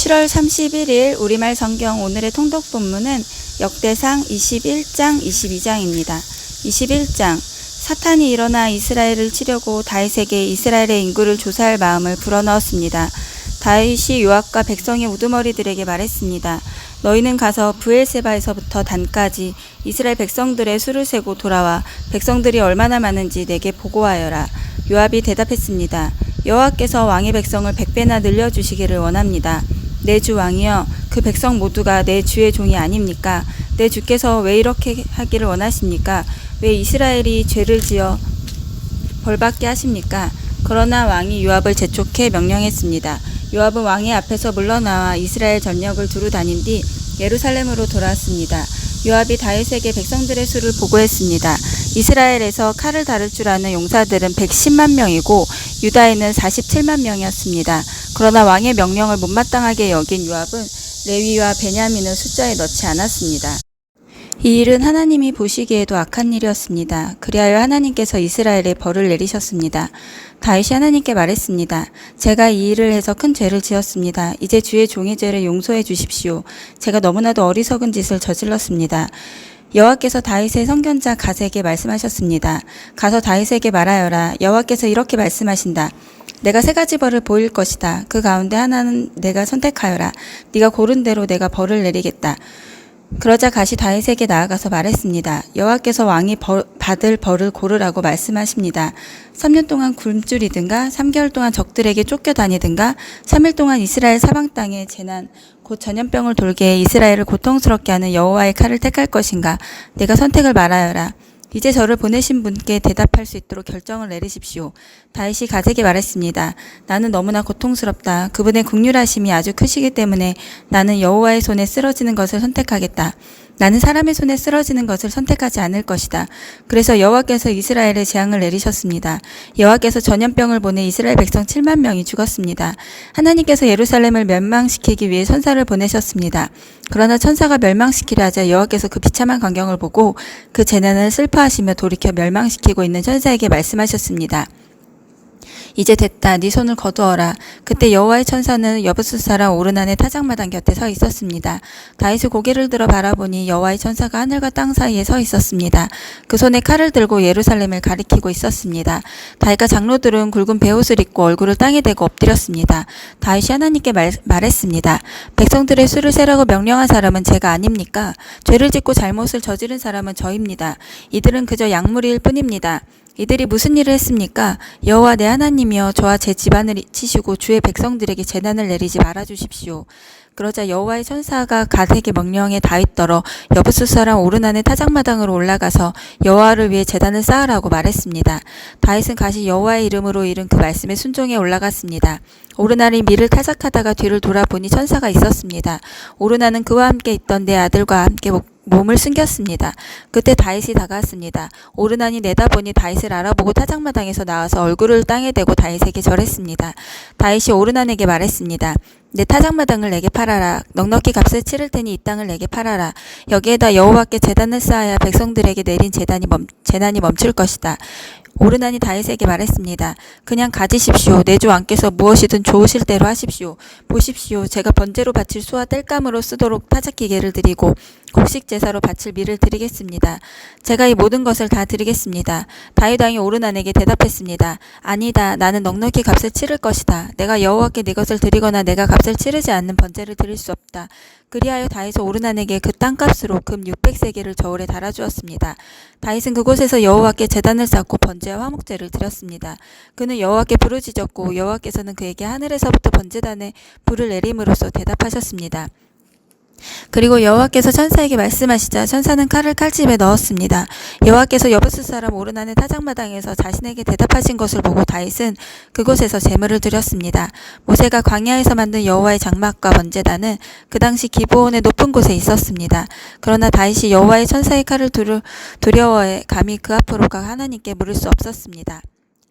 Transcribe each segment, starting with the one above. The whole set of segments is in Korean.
7월 31일 우리말 성경 오늘의 통독 본문은 역대상 21장 22장입니다. 21장 사탄이 일어나 이스라엘을 치려고 다윗에게 이스라엘의 인구를 조사할 마음을 불어넣었습니다. 다윗이 요압과 백성의 우두머리들에게 말했습니다. 너희는 가서 브엘세바에서부터 단까지 이스라엘 백성들의 수를 세고 돌아와 백성들이 얼마나 많은지 내게 보고하여라. 요압이 대답했습니다. 여호와께서 왕의 백성을 100배나 늘려주시기를 원합니다. 내 주 왕이여, 그 백성 모두가 내 주의 종이 아닙니까? 내 주께서 왜 이렇게 하기를 원하십니까? 왜 이스라엘이 죄를 지어 벌받게 하십니까? 그러나 왕이 요압을 재촉해 명령했습니다. 요압은 왕의 앞에서 물러나와 이스라엘 전역을 두루 다닌 뒤 예루살렘으로 돌아왔습니다. 요압이 다윗에게 백성들의 수를 보고했습니다. 이스라엘에서 칼을 다룰 줄 아는 용사들은 110만 명이고 유다에는 47만 명이었습니다. 그러나 왕의 명령을 못마땅하게 여긴 요압은 레위와 베냐민을 숫자에 넣지 않았습니다. 이 일은 하나님이 보시기에도 악한 일이었습니다. 그리하여 하나님께서 이스라엘에 벌을 내리셨습니다. 다윗이 하나님께 말했습니다. 제가 이 일을 해서 큰 죄를 지었습니다. 이제 주의 종의 죄를 용서해 주십시오. 제가 너무나도 어리석은 짓을 저질렀습니다. 여호와께서 다윗의 선견자 갓에게 말씀하셨습니다. 가서 다윗에게 말하여라. 여호와께서 이렇게 말씀하신다. 내가 세 가지 벌을 보일 것이다. 그 가운데 하나는 내가 선택하여라. 네가 고른 대로 내가 벌을 내리겠다. 그러자 갓이 다윗에게 나아가서 말했습니다. 여호와께서 왕이 받을 벌을 고르라고 말씀하십니다. 3년 동안 굶주리든가 3개월 동안 적들에게 쫓겨다니든가 3일 동안 이스라엘 사방 땅에 재난 곧 전염병을 돌게 해 이스라엘을 고통스럽게 하는 여호와의 칼을 택할 것인가? 내가 선택을 말하여라. 이제 저를 보내신 분께 대답할 수 있도록 결정을 내리십시오. 다윗이 갓에게 말했습니다. 나는 너무나 고통스럽다. 그분의 긍휼하심이 아주 크시기 때문에 나는 여호와의 손에 쓰러지는 것을 선택하겠다. 나는 사람의 손에 쓰러지는 것을 선택하지 않을 것이다. 그래서 여호와께서 이스라엘에 재앙을 내리셨습니다. 여호와께서 전염병을 보내 이스라엘 백성 7만 명이 죽었습니다. 하나님께서 예루살렘을 멸망시키기 위해 천사를 보내셨습니다. 그러나 천사가 멸망시키려 하자 여호와께서 그 비참한 광경을 보고 그 재난을 슬퍼하시며 돌이켜 멸망시키고 있는 천사에게 말씀하셨습니다. 이제 됐다. 네 손을 거두어라. 그때 여호와의 천사는 여부스 사람 오르난의 타작마당 곁에 서 있었습니다. 다윗이 고개를 들어 바라보니 여호와의 천사가 하늘과 땅 사이에 서 있었습니다. 그 손에 칼을 들고 예루살렘을 가리키고 있었습니다. 다윗과 장로들은 굵은 베옷을 입고 얼굴을 땅에 대고 엎드렸습니다. 다윗이 하나님께 말했습니다. 백성들의 수를 세라고 명령한 사람은 제가 아닙니까? 죄를 짓고 잘못을 저지른 사람은 저입니다. 이들은 그저 약물일 뿐입니다. 이들이 무슨 일을 했습니까? 여호와 내 하나님이여, 저와 제 집안을 치시고 주의 백성들에게 재난을 내리지 말아 주십시오. 그러자 여호와의 천사가 갓에게 명령해 다윗더러 여부스 사람 오르난의 타작마당으로 올라가서 여호와를 위해 제단을 쌓으라고 말했습니다. 다윗은 갓이 여호와의 이름으로 이른 그 말씀에 순종해 올라갔습니다. 오르난이 밀을 타작하다가 뒤를 돌아보니 천사가 있었습니다. 오르난은 그와 함께 있던 내 아들과 함께 몸을 숨겼습니다. 그때 다윗이 다가왔습니다. 오르난이 내다보니 다윗을 알아보고 타작마당에서 나와서 얼굴을 땅에 대고 다윗에게 절했습니다. 다윗이 오르난에게 말했습니다. 내 타작마당을 내게 팔아라. 넉넉히 값을 치를 테니 이 땅을 내게 팔아라. 여기에다 여호와께 제단을 쌓아야 백성들에게 내린 재난이 멈출 것이다. 오르난이 다윗에게 말했습니다. 그냥 가지십시오. 내 주 왕께서 무엇이든 좋으실 대로 하십시오. 보십시오. 제가 번제로 바칠 수와 땔감으로 쓰도록 타작기계를 드리고 곡식 제사로 바칠 밀을 드리겠습니다. 제가 이 모든 것을 다 드리겠습니다. 다윗 왕이 오르난에게 대답했습니다. 아니다. 나는 넉넉히 값을 치를 것이다. 내가 여호와께 네 것을 드리거나 내가 값을 치르지 않는 번제를 드릴 수 없다. 그리하여 다윗은 오르난에게 그 땅값으로 금 600세겔을 저울에 달아주었습니다. 다윗은 그곳에서 여호와께 제단을 쌓고 번제와 화목제를 드렸습니다. 그는 여호와께 부르짖었고 여호와께서는 그에게 하늘에서부터 번제단에 불을 내림으로써 대답하셨습니다. 그리고 여호와께서 천사에게 말씀하시자 천사는 칼을 칼집에 넣었습니다. 여호와께서 여부스 사람 오르난의 타작마당에서 자신에게 대답하신 것을 보고 다윗은 그곳에서 제물을 드렸습니다. 모세가 광야에서 만든 여호와의 장막과 번제단은 그 당시 기브온의 높은 곳에 있었습니다. 그러나 다윗이 여호와의 천사의 칼을 두려워해 감히 그 앞으로 가 하나님께 물을 수 없었습니다.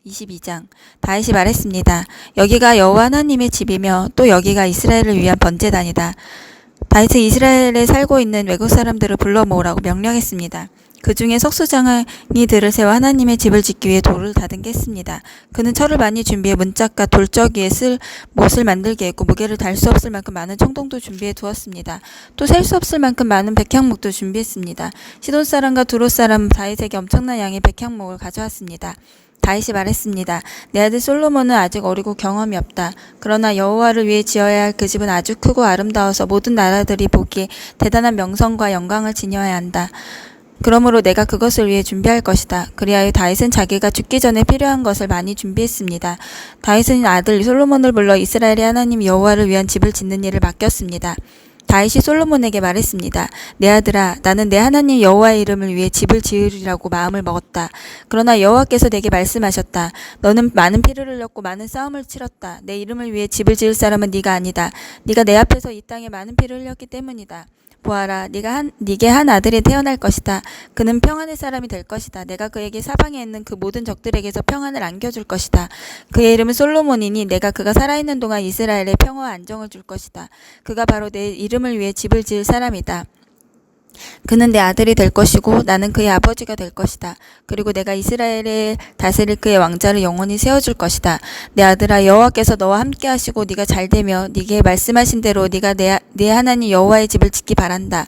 22장 다윗이 말했습니다. 여기가 여호와 하나님의 집이며 또 여기가 이스라엘을 위한 번제단이다. 다윗은 이스라엘에 살고 있는 외국 사람들을 불러 모으라고 명령했습니다. 그 중에 석수장이 들을 세워 하나님의 집을 짓기 위해 돌을 다듬게 했습니다. 그는 철을 많이 준비해 문짝과 돌적이에 쓸 못을 만들게 했고 무게를 달 수 없을 만큼 많은 청동도 준비해 두었습니다. 또 셀 수 없을 만큼 많은 백향목도 준비했습니다. 시돈 사람과 두롯 사람 다윗에게 엄청난 양의 백향목을 가져왔습니다. 다윗이 말했습니다. 내 아들 솔로몬은 아직 어리고 경험이 없다. 그러나 여호와를 위해 지어야 할 그 집은 아주 크고 아름다워서 모든 나라들이 보기에 대단한 명성과 영광을 지녀야 한다. 그러므로 내가 그것을 위해 준비할 것이다. 그리하여 다윗은 자기가 죽기 전에 필요한 것을 많이 준비했습니다. 다윗은 아들 솔로몬을 불러 이스라엘의 하나님 여호와를 위한 집을 짓는 일을 맡겼습니다. 다윗이 솔로몬에게 말했습니다. 내 아들아, 나는 내 하나님 여호와의 이름을 위해 집을 지으리라고 마음을 먹었다. 그러나 여호와께서 내게 말씀하셨다. 너는 많은 피를 흘렸고 많은 싸움을 치렀다. 내 이름을 위해 집을 지을 사람은 네가 아니다. 네가 내 앞에서 이 땅에 많은 피를 흘렸기 때문이다. 보아라, 네게 한 아들이 태어날 것이다. 그는 평안의 사람이 될 것이다. 내가 그에게 사방에 있는 그 모든 적들에게서 평안을 안겨줄 것이다. 그의 이름은 솔로몬이니 내가 그가 살아있는 동안 이스라엘에 평화와 안정을 줄 것이다. 그가 바로 내 이름을 위해 집을 지을 사람이다. 그는 내 아들이 될 것이고 나는 그의 아버지가 될 것이다. 그리고 내가 이스라엘에 다스릴 그의 왕자를 영원히 세워줄 것이다. 내 아들아, 여호와께서 너와 함께 하시고 네가 잘되며 네게 말씀하신 대로 네가 내 하나님 여호와의 집을 짓기 바란다.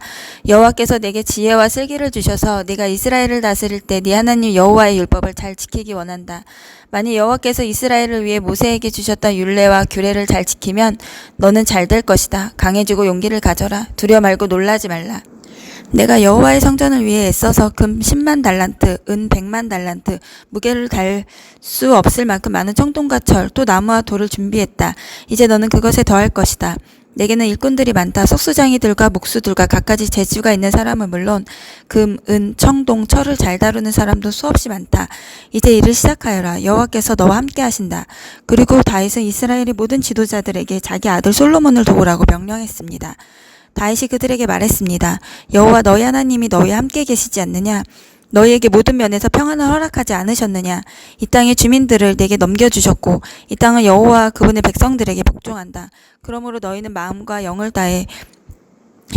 여호와께서 내게 지혜와 슬기를 주셔서 네가 이스라엘을 다스릴 때 네 하나님 여호와의 율법을 잘 지키기 원한다. 만일 여호와께서 이스라엘을 위해 모세에게 주셨던 율례와 규례를 잘 지키면 너는 잘 될 것이다. 강해지고 용기를 가져라. 두려워 말고 놀라지 말라. 내가 여호와의 성전을 위해 애써서 금 10만 달란트, 은 100만 달란트, 무게를 달 수 없을 만큼 많은 청동과 철, 또 나무와 돌을 준비했다. 이제 너는 그것에 더할 것이다. 내게는 일꾼들이 많다. 석수장이들과 목수들과 갖가지 재주가 있는 사람은 물론 금, 은, 청동, 철을 잘 다루는 사람도 수없이 많다. 이제 일을 시작하여라. 여호와께서 너와 함께 하신다. 그리고 다윗은 이스라엘의 모든 지도자들에게 자기 아들 솔로몬을 도우라고 명령했습니다. 다윗이 그들에게 말했습니다. 여호와 너희 하나님이 너희와 함께 계시지 않느냐? 너희에게 모든 면에서 평안을 허락하지 않으셨느냐? 이 땅의 주민들을 내게 넘겨주셨고 이 땅은 여호와 그분의 백성들에게 복종한다. 그러므로 너희는 마음과 영을 다해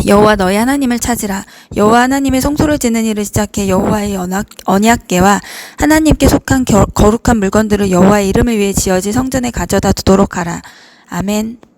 여호와 너희 하나님을 찾으라. 여호와 하나님의 성소를 짓는 일을 시작해 여호와의 언약궤와 하나님께 속한 거룩한 물건들을 여호와의 이름을 위해 지어진 성전에 가져다 두도록 하라. 아멘.